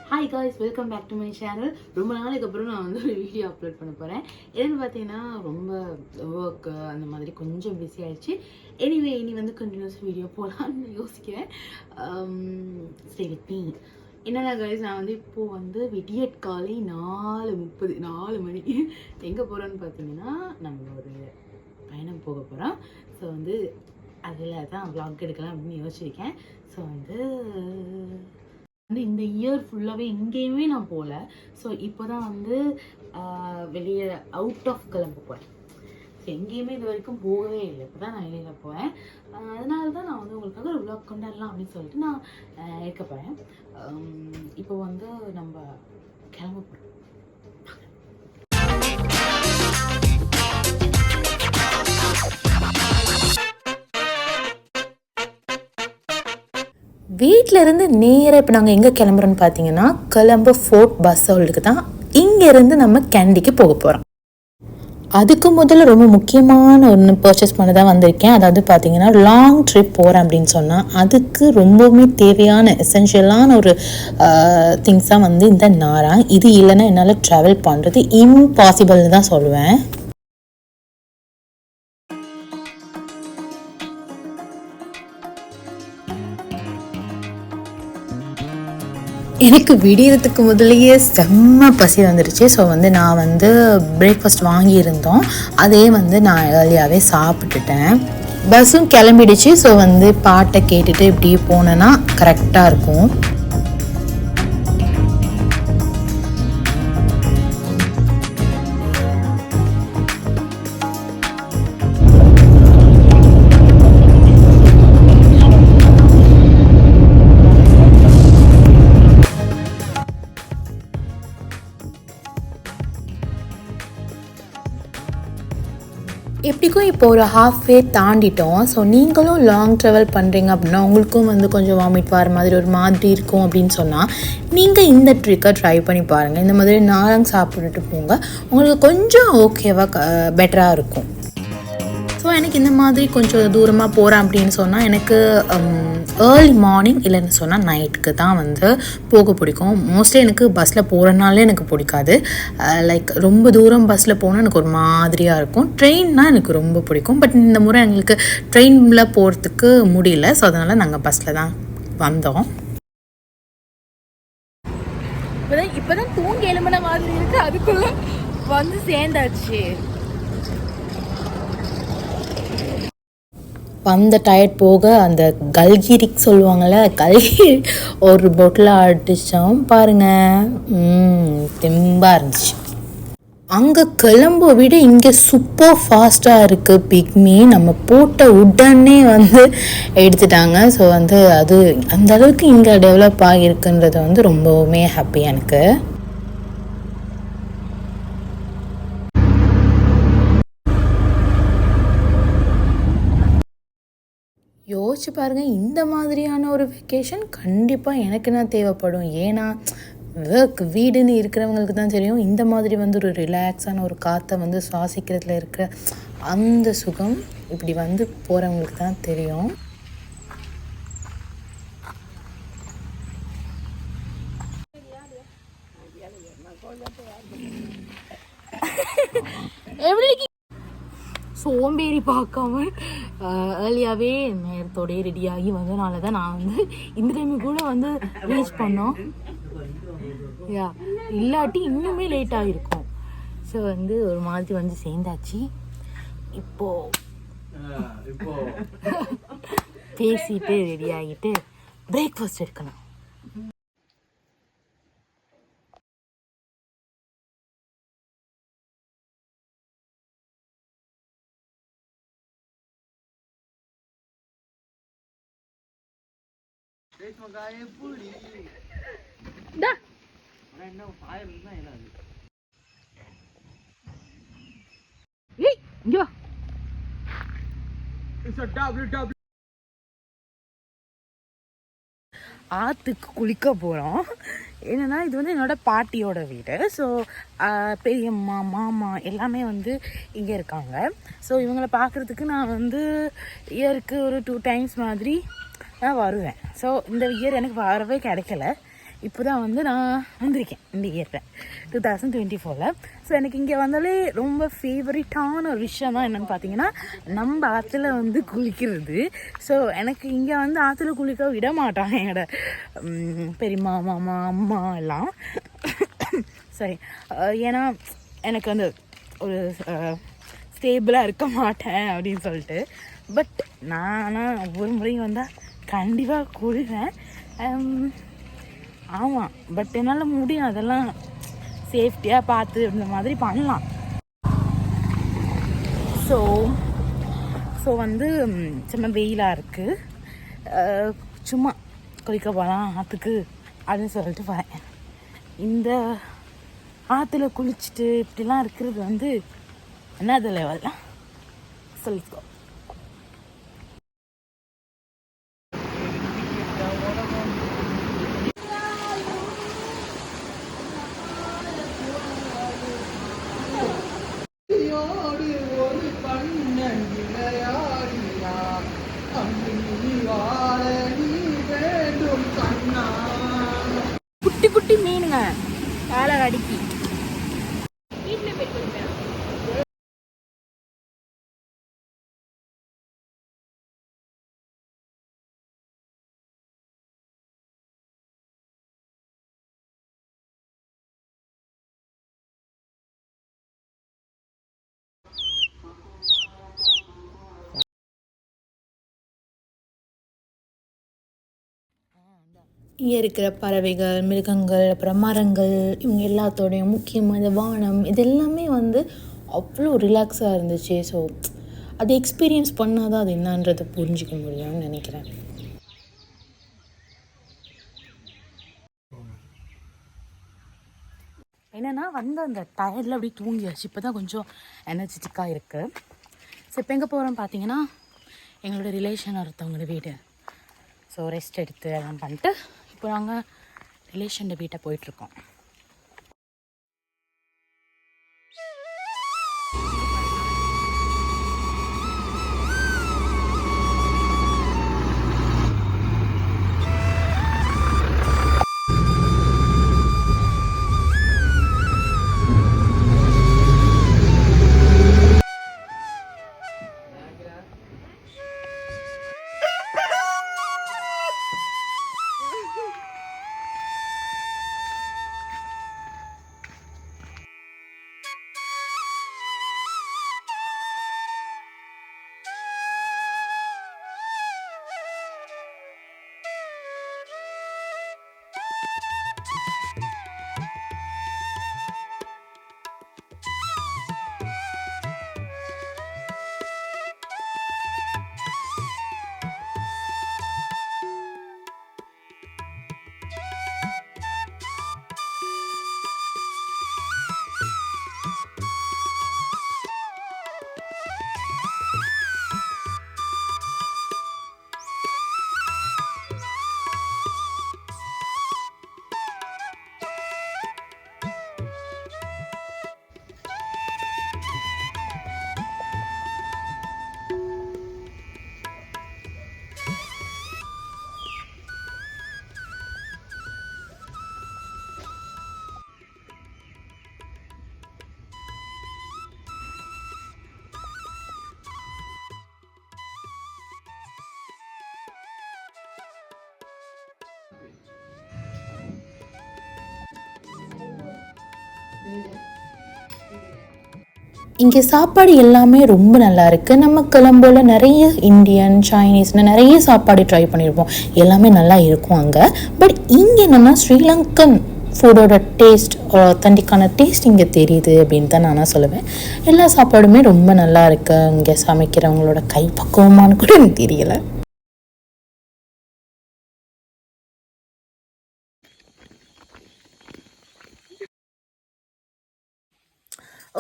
Hi guys, welcome back to my channel. ரொம்ப நாளைக்கு அப்புறம் நான் வந்து ஒரு வீடியோ அப்லோட் பண்ண போகிறேன். என்னென்னு பார்த்தீங்கன்னா ரொம்ப ஒர்க்கு அந்த மாதிரி கொஞ்சம் பிஸி ஆகிடுச்சு. எனிவே இனி வந்து கண்டினியூஸ் வீடியோ போகலான்னு யோசிக்கிறேன். Stay with me. என்னென்ன காய்ஸ், நான் வந்து இப்போது வந்து விடியட் காலை 4 மணி எங்கே போகிறோன்னு பார்த்தீங்கன்னா நம்ம ஒரு பயணம் போக போகிறோம். ஸோ வந்து அதில் தான் vlog எடுக்கலாம் அப்படின்னு யோசிச்சிருக்கேன். ஸோ வந்து இந்த இயர் ஃபுல்லாகவே எங்கேயுமே நான் போகல. ஸோ இப்போ தான் வந்து வெளியே அவுட் ஆஃப் கிளம்ப போகிறேன். ஸோ எங்கேயுமே இது வரைக்கும் போகவே இல்லை. இப்போ தான் நான் வெளியில் போவேன். அதனால தான் நான் வந்து உங்களுக்காக ஒரு விளாக் கொண்டாடலாம் அப்படின்னு சொல்லிட்டு நான் இருக்க போகிறேன். இப்போ வந்து நம்ம கிளம்ப போகிறோம். வீட்டிலேருந்து நேராக இப்போ நாங்கள் எங்கே கிளம்புறோன்னு பார்த்தீங்கன்னா கொலம்போ ஃபோர்ட் பஸ் ஹோல்டுக்கு தான். இங்கேருந்து நம்ம கேண்டிக்கு போக போகிறோம். அதுக்கு முதல்ல ரொம்ப முக்கியமான ஒன்று பர்ச்சேஸ் பண்ண தான் வந்திருக்கேன். அதாவது பார்த்தீங்கன்னா லாங் ட்ரிப் போகிறேன் அப்படின்னு சொன்னால் அதுக்கு ரொம்பவுமே தேவையான எசென்ஷியலான ஒரு திங்ஸ் தான் வந்து இந்த நாரா. இது இல்லைன்னா என்னால் ட்ராவல் பண்ணுறது இம்பாசிபிள்னு தான் சொல்லுவேன். எனக்கு விடியறதுக்கு முதலையே செம்ம பசி வந்துடுச்சு. ஸோ வந்து நான் வந்து பிரேக்ஃபாஸ்ட் வாங்கியிருந்தோம். அதே வந்து நான் ஏர்லியாகவே சாப்பிட்டுட்டேன். பஸ்ஸும் கிளம்பிடுச்சு. ஸோ வந்து பாட்டை கேட்டுட்டு இப்படி போனேன்னா கரெக்டாக இருக்கும். எப்படிக்கும் இப்போ ஒரு ஹாஃப்வே தாண்டிட்டோம். ஸோ நீங்களும் லாங் ட்ராவல் பண்ணுறீங்க அப்படின்னா உங்களுக்கும் வந்து கொஞ்சம் வாமிட் வர மாதிரி ஒரு மாதிரி இருக்கும் அப்படின்னு சொன்னால் நீங்கள் இந்த ட்ரிக்கை ட்ரை பண்ணி பாருங்கள். இந்த மாதிரி நாரங்க சாப்பிட்டுட்டு போங்க, உங்களுக்கு கொஞ்சம் ஓகேவாக பெட்டராக இருக்கும். ஸோ எனக்கு இந்த மாதிரி கொஞ்சம் தூரமாக போகிறேன் அப்படின்னு சொன்னால் எனக்கு ஏர்லி மார்னிங் இல்லைன்னு சொன்னால் நைட்டுக்கு தான் வந்து போக பிடிக்கும். மோஸ்ட்லி எனக்கு பஸ்ஸில் போகிறனாலே எனக்கு பிடிக்காது. லைக் ரொம்ப தூரம் பஸ்ஸில் போனால் எனக்கு ஒரு மாதிரியாக இருக்கும். ட்ரெயின்னால் எனக்கு ரொம்ப பிடிக்கும். பட் இந்த முறை எங்களுக்கு ட்ரெயினில் போகிறதுக்கு முடியல. ஸோ அதனால் நாங்கள் பஸ்ஸில் தான் வந்தோம். இப்போ தான் தூங்கி எழும்பின மாதிரி இருக்குது. அதுக்குள்ளே வந்து சேர்ந்தாச்சு. வந்த டயர்ட் போக அந்த கல்கிரிக்கு சொல்லுவாங்கள்ல, கல்கிரி ஒரு பொட்டில் அடித்தோம் பாருங்கள். தெம்பாக இருந்துச்சு. அங்கே கொலம்போ விட இங்கே சூப்பர் ஃபாஸ்ட்டாக இருக்குது பிக்மி. நம்ம போட்ட உடனே வந்து எடுத்துட்டாங்க. ஸோ வந்து அது அந்த அளவுக்கு இங்கே டெவலப் ஆகியிருக்குன்றது வந்து ரொம்பவுமே ஹாப்பி எனக்கு. யோசிச்சு பாருங்கள், இந்த மாதிரியான ஒரு வெக்கேஷன் கண்டிப்பாக எனக்கு நான் தேவைப்படும். ஏன்னா ஒர்க் வீடுன்னு இருக்கிறவங்களுக்கு தான் தெரியும் இந்த மாதிரி வந்து ஒரு ரிலாக்ஸான ஒரு காற்றை வந்து சுவாசிக்கிறதுல இருக்கிற அந்த சுகம் இப்படி வந்து போகிறவங்களுக்கு தான் தெரியும். சோம்பேறி பார்க்காம ஏர்லியாகவே நேரத்தோடய ரெடியாகி வந்ததுனால தான் நான் வந்து இந்த டைமு கூட வந்து ரீச் பண்ணோம். இல்லாட்டி இன்னுமே லேட் ஆகிருக்கும். ஸோ வந்து ஒரு மாதிரி வந்து சேர்ந்தாச்சு. இப்போ பேசிட்டு ரெடி ஆகிட்டு பிரேக்ஃபாஸ்ட் எடுக்கணும். ஆற்றுக்கு குளிக்க போகிறோம். என்னென்னா இது வந்து என்னோடய பாட்டியோட வீடு. ஸோ பெரியம்மா மாமா எல்லாமே வந்து இங்கே இருக்காங்க. ஸோ இவங்களை பார்க்குறதுக்கு நான் வந்து இயருக்கு ஒரு 2 times மாதிரி நான் வருவேன். ஸோ இந்த இயர் எனக்கு வரவே கிடைக்கல. இப்போ தான் வந்து நான் வந்திருக்கேன் இந்த இயரில் 2024. ஸோ எனக்கு இங்கே வந்தாலே ரொம்ப ஃபேவரட்டான ஒரு விஷயம் தான் என்னென்னு பார்த்தீங்கன்னா நம்ம ஆற்றுல வந்து குளிக்கிறது. ஸோ எனக்கு இங்கே வந்து ஆற்றுல குளிக்க விட மாட்டாங்க என்னோட பெரியம்மா மாமா அம்மா எல்லாம். சரி, ஏன்னா எனக்கு வந்து ஒரு ஸ்டேபிளாக இருக்க மாட்டேன் அப்படின்னு சொல்லிட்டு. பட் நான் ஒவ்வொரு முறையும் வந்தால் கண்டிப்பாக குளிப்பேன். ஆமாம், பட் என்னால் முடியும், அதெல்லாம் சேஃப்டியாக பார்த்து இந்த மாதிரி பண்ணலாம். ஸோ வந்து சும்மா வெயிலாக இருக்குது, சும்மா குளிக்க போகலாம் ஆற்றுக்கு அப்படின்னு சொல்லிட்டு வரேன். இந்த ஆற்றுல குளிச்சுட்டு இப்படிலாம் இருக்கிறது வந்து என்னது லெவல் சொல்லிக்கோ. குட்டி குட்டி மீனுங்க காலை அடிக்கி வீட்டில் போய் கொடுப்பேன். இங்கே இருக்கிற பறவைகள், மிருகங்கள், அப்புறம் மரங்கள், இவங்க எல்லாத்தோடையும் முக்கியமாக இந்த வானம், இது எல்லாமே வந்து அவ்வளோ ரிலாக்ஸாக இருந்துச்சு. ஸோ அது எக்ஸ்பீரியன்ஸ் பண்ணால் தான் அது என்னன்றதை புரிஞ்சிக்க முடியும்னு நினைக்கிறேன். என்னென்னா வந்து அந்த டயர்டில் அப்படி தூங்கியாச்சு. இப்போ தான் கொஞ்சம் எனர்ஜெட்டிக்காக இருக்குது. ஸோ இப்போ எங்கே போகிறோம் பார்த்தீங்கன்னா எங்களோட ரிலேஷன் ஒருத்தவங்களோட வீடு. ஸோ ரெஸ்ட் எடுத்து எல்லாம் பண்ணிட்டு இப்போ நாங்கள் ரிலேஷன் வீட்டை போயிட்டுருக்கோம். இங்கே சாப்பாடு எல்லாமே ரொம்ப நல்லா இருக்குது. நம்ம கொலம்போல நிறைய இந்தியன், சைனீஸ்னு நிறைய சாப்பாடு ட்ரை பண்ணியிருப்போம், எல்லாமே நல்லா இருக்கும் அங்கே. பட் இங்கே என்னென்னா ஸ்ரீலங்கன் ஃபுட்டோட டேஸ்ட், ஆத்தென்டிக்கான டேஸ்ட் இங்கே தெரியுது அப்படின்னு தான் நான் சொல்லுவேன். எல்லா சாப்பாடுமே ரொம்ப நல்லா இருக்குது. இங்கே சமைக்கிறவங்களோட கை பக்குவமானு கூட எனக்கு தெரியலை.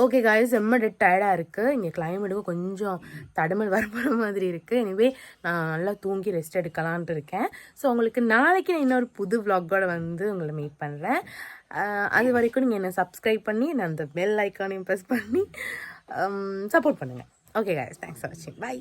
ஓகே காய்ஸ், ரொம்ப டயர்டாக இருக்குது. இங்கே கிளைமேட்டுக்கும் கொஞ்சம் தடுமல் வரப்போகிற மாதிரி இருக்குது. எனிவே நான் நல்லா தூங்கி ரெஸ்ட் எடுக்கலான்ட்டு இருக்கேன். ஸோ உங்களுக்கு நாளைக்கு நான் இன்னொரு புது vlog-ஓட வந்து உங்களை மீட் பண்ணுறேன். அது வரைக்கும் நீங்கள் என்னை சப்ஸ்கிரைப் பண்ணி நான் அந்த பெல் ஐக்கானையும் ப்ரெஸ் பண்ணி சப்போர்ட் பண்ணுங்கள். ஓகே காய்ஸ், தேங்க்ஸ் ஃபார் வாட்சிங். பை.